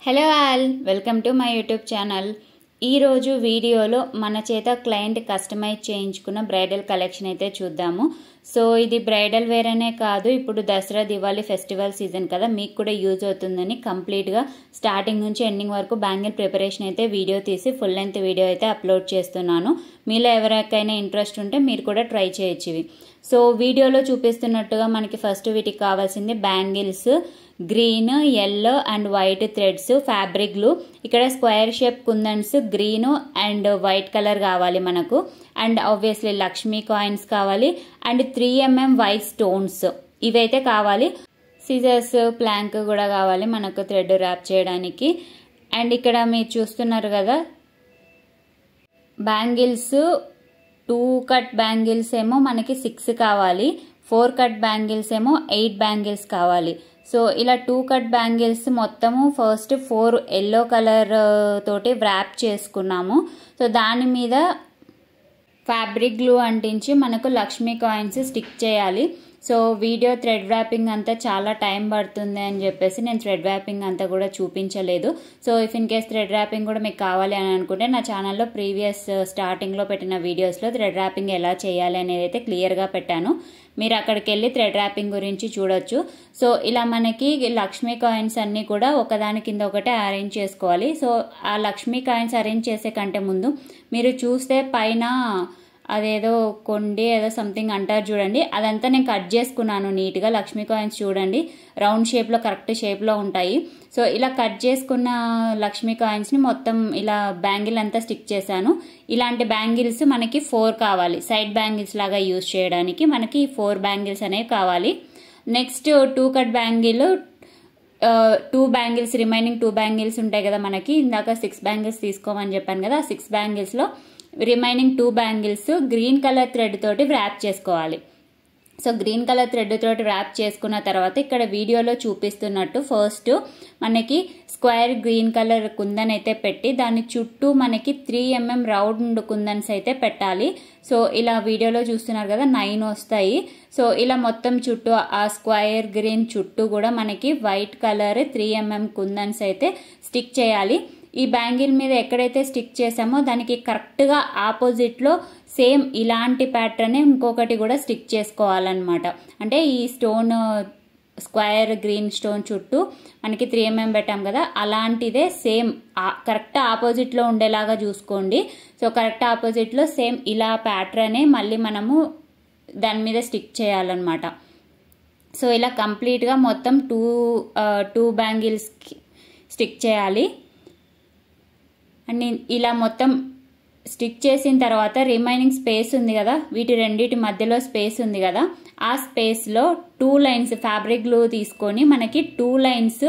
Hello all, welcome to my YouTube channel. ఈరోజు వీడియోలో మన చేత క్లయింట్ కస్టమైజ్ చేయించుకున్న బ్రైడల్ కలెక్షన్ అయితే చూద్దాము. సో ఇది బ్రైడల్ వేర్ అనే కాదు, ఇప్పుడు దసరా దివాళీ ఫెస్టివల్ సీజన్ కదా, మీకు కూడా యూజ్ అవుతుందని కంప్లీట్గా స్టార్టింగ్ నుంచి ఎండింగ్ వరకు బ్యాంగిల్ ప్రిపరేషన్ అయితే వీడియో తీసి ఫుల్ లెంత్ వీడియో అయితే అప్లోడ్ చేస్తున్నాను. మీలో ఎవరికైనా ఇంట్రెస్ట్ ఉంటే మీరు కూడా ట్రై చేయొచ్చు ఇవి. సో వీడియోలో చూపిస్తున్నట్టుగా మనకి ఫస్ట్ వీటికి కావాల్సింది bangles, green, yellow and white threads, fabric glue, ఇక్కడ square shape kundans green and white colour కావాలి మనకు, అండ్ ఆబ్వియస్లీ లక్ష్మీ కాయిన్స్ కావాలి, అండ్ 3mm వైట్ స్టోన్స్ ఇవైతే కావాలి. సిజర్స్, ప్లాంక్ కూడా కావాలి మనకు థ్రెడ్ ర్యాప్ చేయడానికి. అండ్ ఇక్కడ మీరు చూస్తున్నారు కదా బ్యాంగిల్స్, 2 కట్ బ్యాంగిల్స్ ఏమో మనకి 6 కావాలి, 4 కట్ బ్యాంగిల్స్ ఏమో 8 బ్యాంగిల్స్ కావాలి. సో ఇలా 2 కట్ బ్యాంగిల్స్ మొత్తము ఫస్ట్ 4 ఎల్లో కలర్ తోటి వ్రాప్ చేసుకున్నాము. సో దాని మీద ఫ్యాబ్రిక్ గ్లూ అంటించి మనకు లక్ష్మీ కాయిన్స్ స్టిక్ చేయాలి. సో వీడియో థ్రెడ్ వ్రాపింగ్ అంతా చాలా టైం పడుతుంది అని చెప్పేసి నేను థ్రెడ్ వ్రాపింగ్ అంతా కూడా చూపించలేదు. So if in case thread wrapping కూడా మీకు కావాలి అని అనుకుంటే నా ఛానల్లో ప్రీవియస్ స్టార్టింగ్లో పెట్టిన వీడియోస్లో థ్రెడ్ వ్రాపింగ్ ఎలా చేయాలి అనేది అయితే క్లియర్గా పెట్టాను, మీరు అక్కడికి వెళ్ళి థ్రెడ్ వ్రాపింగ్ గురించి చూడొచ్చు. సో ఇలా మనకి లక్ష్మీ కాయిన్స్ అన్నీ కూడా ఒకదాని కింద ఒకటే అరేంజ్ చేసుకోవాలి. సో ఆ లక్ష్మీ కాయిన్స్ అరేంజ్ చేసే కంటే ముందు మీరు చూస్తే పైన అదేదో కొండి ఏదో సంథింగ్ అంటారు చూడండి, అదంతా నేను కట్ చేసుకున్నాను నీట్గా. లక్ష్మీ కాయిన్స్ చూడండి రౌండ్ షేప్లో కరెక్ట్ షేప్లో ఉంటాయి. సో ఇలా కట్ చేసుకున్న లక్ష్మీ కాయిన్స్ని మొత్తం ఇలా బ్యాంగిల్ అంతా స్టిక్ చేశాను. ఇలాంటి బ్యాంగిల్స్ మనకి 4 కావాలి, సైడ్ బ్యాంగిల్స్ లాగా యూజ్ చేయడానికి మనకి 4 బ్యాంగిల్స్ అనేవి కావాలి. Next 2 cut bangle, 2 bangles, remaining 2 bangles ఉంటాయి కదా మనకి, ఇందాక 6 బ్యాంగిల్స్ తీసుకోమని చెప్పాను కదా, 6 బ్యాంగిల్స్లో remaining 2 bangles green colour thread తోటి వ్రాప్ చేసుకోవాలి. సో గ్రీన్ కలర్ థ్రెడ్ తోటి వ్రాప్ చేసుకున్న తర్వాత ఇక్కడ వీడియోలో చూపిస్తున్నట్టు ఫస్ట్ మనకి స్క్వేర్ గ్రీన్ కలర్ కుందన్ అయితే పెట్టి దాని చుట్టూ మనకి 3mm రౌండ్ కుందన్స్ అయితే పెట్టాలి. సో ఇలా వీడియోలో చూస్తున్నారు కదా 9 వస్తాయి. సో ఇలా మొత్తం చుట్టూ ఆ స్క్వేర్ గ్రీన్ చుట్టూ కూడా మనకి వైట్ కలర్ 3mm కుందన్స్ అయితే స్టిక్ చేయాలి. ఈ బ్యాంగిల్ మీద ఎక్కడైతే స్టిక్ చేసామో దానికి కరెక్ట్గా ఆపోజిట్లో సేమ్ ఇలాంటి ప్యాటర్న్ ఇంకొకటి కూడా స్టిక్ చేసుకోవాలన్నమాట. అంటే ఈ స్టోన్ స్క్వేర్ గ్రీన్ స్టోన్ చుట్టూ మనకి 3mm పెట్టాం కదా, అలాంటిదే సేమ్ కరెక్ట్ ఆపోజిట్లో ఉండేలాగా చూసుకోండి. సో కరెక్ట్ ఆపోజిట్లో సేమ్ ఇలా ప్యాటర్నే మళ్ళీ మనము దాని మీద స్టిక్ చేయాలన్నమాట. సో ఇలా కంప్లీట్గా మొత్తం 2 బ్యాంగిల్స్కి స్టిక్ చేయాలి. అండ్ ఇలా మొత్తం స్టిక్ చేసిన తర్వాత రిమైనింగ్ స్పేస్ ఉంది కదా, వీటి రెండింటి మధ్యలో స్పేస్ ఉంది కదా, ఆ స్పేస్లో 2 లైన్స్ ఫ్యాబ్రిక్ గ్లూ తీసుకొని మనకి 2 లైన్స్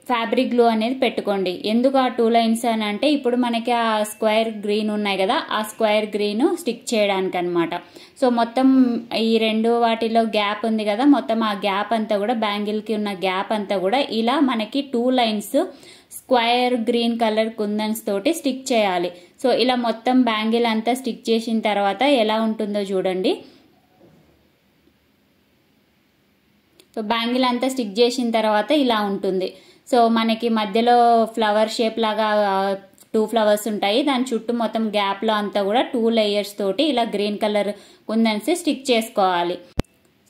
ఫ్యాబ్రిక్ గ్లూ అనేది పెట్టుకోండి. ఎందుకు ఆ 2 లైన్స్ అని అంటే ఇప్పుడు మనకి ఆ స్క్వేర్ గ్రీన్ ఉన్నాయి కదా, ఆ స్క్వేర్ గ్రీన్ స్టిక్ చేయడానికి అనమాట. సో మొత్తం ఈ 2 వాటిలో గ్యాప్ ఉంది కదా, మొత్తం ఆ గ్యాప్ అంతా కూడా బ్యాంగిల్కి ఉన్న గ్యాప్ అంతా కూడా ఇలా మనకి 2 లైన్స్ స్క్వేర్ గ్రీన్ కలర్ కుందన్స్ తోటి స్టిక్ చేయాలి. సో ఇలా మొత్తం బ్యాంగిల్ అంతా స్టిక్ చేసిన తర్వాత ఎలా ఉంటుందో చూడండి. సో బ్యాంగిల్ అంతా స్టిక్ చేసిన తర్వాత ఇలా ఉంటుంది. సో మనకి మధ్యలో ఫ్లవర్ షేప్ లాగా 2 ఫ్లవర్స్ ఉంటాయి, దాని చుట్టూ మొత్తం గ్యాప్లో అంతా కూడా 2 లేయర్స్ తోటి ఇలా గ్రీన్ కలర్ కుందన్స్ స్టిక్ చేసుకోవాలి.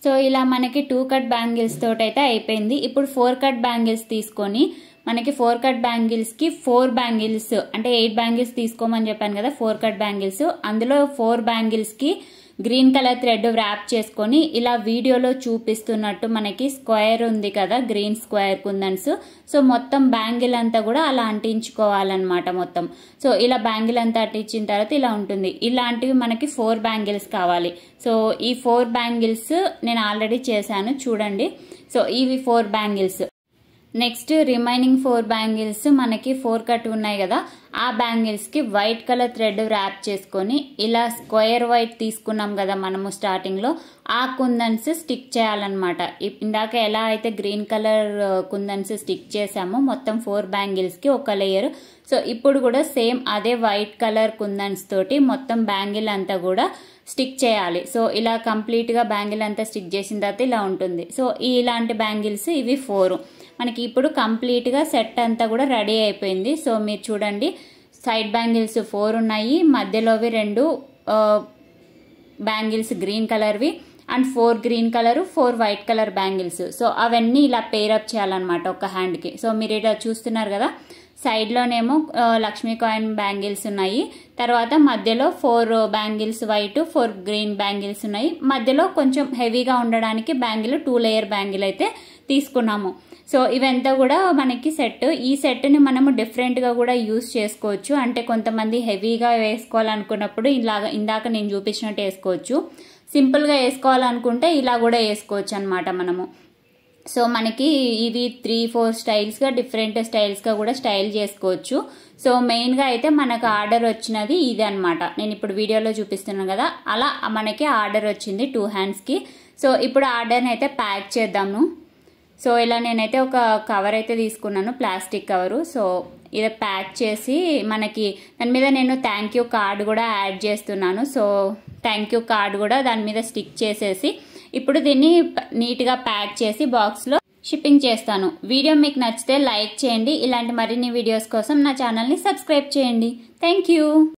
సో ఇలా మనకి 2 కట్ బ్యాంగిల్స్ తోటి అయితే అయిపోయింది. ఇప్పుడు 4 కట్ బ్యాంగిల్స్ తీసుకొని మనకి 4 కట్ బ్యాంగిల్స్కి 4 బ్యాంగిల్స్ అంటే 8 బ్యాంగిల్స్ తీసుకోమని చెప్పాను కదా, 4 కట్ బ్యాంగిల్స్, అందులో 4 బ్యాంగిల్స్కి గ్రీన్ కలర్ థ్రెడ్ వ్రాప్ చేసుకొని ఇలా వీడియోలో చూపిస్తున్నట్టు మనకి స్క్వేర్ ఉంది కదా గ్రీన్ స్క్వేర్ కుందన్స్, సో మొత్తం బ్యాంగిల్ అంతా కూడా అలా అంటించుకోవాలన్నమాట మొత్తం. సో ఇలా బ్యాంగిల్ అంతా అంటించిన తర్వాత ఇలా ఉంటుంది. ఇలాంటివి మనకి 4 బ్యాంగిల్స్ కావాలి. సో ఈ 4 బ్యాంగిల్స్ నేను ఆల్రెడీ చేశాను చూడండి. సో ఇవి 4 బ్యాంగిల్స్. నెక్స్ట్ రిమైనింగ్ 4 బ్యాంగిల్స్ మనకి 4 కట్ ఉన్నాయి కదా, ఆ బ్యాంగిల్స్కి వైట్ కలర్ థ్రెడ్ వ్రాప్ చేసుకొని ఇలా స్క్వేర్ వైట్ తీసుకున్నాం కదా మనము స్టార్టింగ్లో, ఆ కుందన్స్ స్టిక్ చేయాలన్నమాట. ఇందాక ఎలా అయితే గ్రీన్ కలర్ కుందన్స్ స్టిక్ చేసామో మొత్తం 4 బ్యాంగిల్స్కి ఒక లేయర్, సో ఇప్పుడు కూడా సేమ్ అదే వైట్ కలర్ కుందన్స్ తోటి మొత్తం బ్యాంగిల్ అంతా కూడా స్టిక్ చేయాలి. సో ఇలా కంప్లీట్గా బ్యాంగిల్ అంతా స్టిక్ చేసిన తర్వాత ఇలా ఉంటుంది. సో ఇలాంటి బ్యాంగిల్స్ ఇవి 4. మనకి ఇప్పుడు కంప్లీట్గా సెట్ అంతా కూడా రెడీ అయిపోయింది. సో మీరు చూడండి, సైడ్ బ్యాంగిల్స్ 4 ఉన్నాయి, మధ్యలోవి 2 బ్యాంగిల్స్ గ్రీన్ కలర్వి and 4 green colour 4 white colour bangles. So అవన్నీ ఇలా పేరప్ చేయాలన్నమాట ఒక హ్యాండ్కి. సో మీరు ఇలా చూస్తున్నారు కదా, సైడ్లోనేమో లక్ష్మీ కాయిన్ బ్యాంగిల్స్ ఉన్నాయి, తర్వాత మధ్యలో 4 బ్యాంగిల్స్ వైట్ 4 గ్రీన్ బ్యాంగిల్స్ ఉన్నాయి, మధ్యలో కొంచెం హెవీగా ఉండడానికి బ్యాంగిల్ 2 లేయర్ బ్యాంగిల్ అయితే తీసుకున్నాము. సో ఇవంతా కూడా మనకి సెట్. ఈ సెట్ని మనము డిఫరెంట్గా కూడా యూస్ చేసుకోవచ్చు. అంటే కొంతమంది హెవీగా వేసుకోవాలనుకున్నప్పుడు ఇందాక నేను చూపించినట్టు వేసుకోవచ్చు, సింపుల్గా వేసుకోవాలనుకుంటే ఇలా కూడా వేసుకోవచ్చు అనమాట మనము. సో మనకి ఇవి 3-4 స్టైల్స్గా డిఫరెంట్ స్టైల్స్గా కూడా స్టైల్ చేసుకోవచ్చు. సో మెయిన్గా అయితే మనకు ఆర్డర్ వచ్చినది ఇది అనమాట, నేను ఇప్పుడు వీడియోలో చూపిస్తున్నాను కదా, అలా మనకి ఆర్డర్ వచ్చింది 2 హ్యాండ్స్కి. సో ఇప్పుడు ఆర్డర్ని అయితే ప్యాక్ చేద్దాము. సో ఇలా నేనైతే ఒక కవర్ అయితే తీసుకున్నాను, ప్లాస్టిక్ కవరు. సో ఇది ప్యాక్ చేసి మనకి దాని మీద నేను థ్యాంక్ యూ కార్డ్ కూడా యాడ్ చేస్తున్నాను. సో థ్యాంక్ యూ కార్డ్ కూడా దాని మీద స్టిక్ చేసేసి ఇప్పుడు దీన్ని నీట్గా ప్యాక్ చేసి బాక్స్లో షిప్పింగ్ చేస్తాను. వీడియో మీకు నచ్చితే లైక్ చేయండి. ఇలాంటి మరిన్ని వీడియోస్ కోసం నా ఛానల్ని సబ్స్క్రైబ్ చేయండి. Thank you.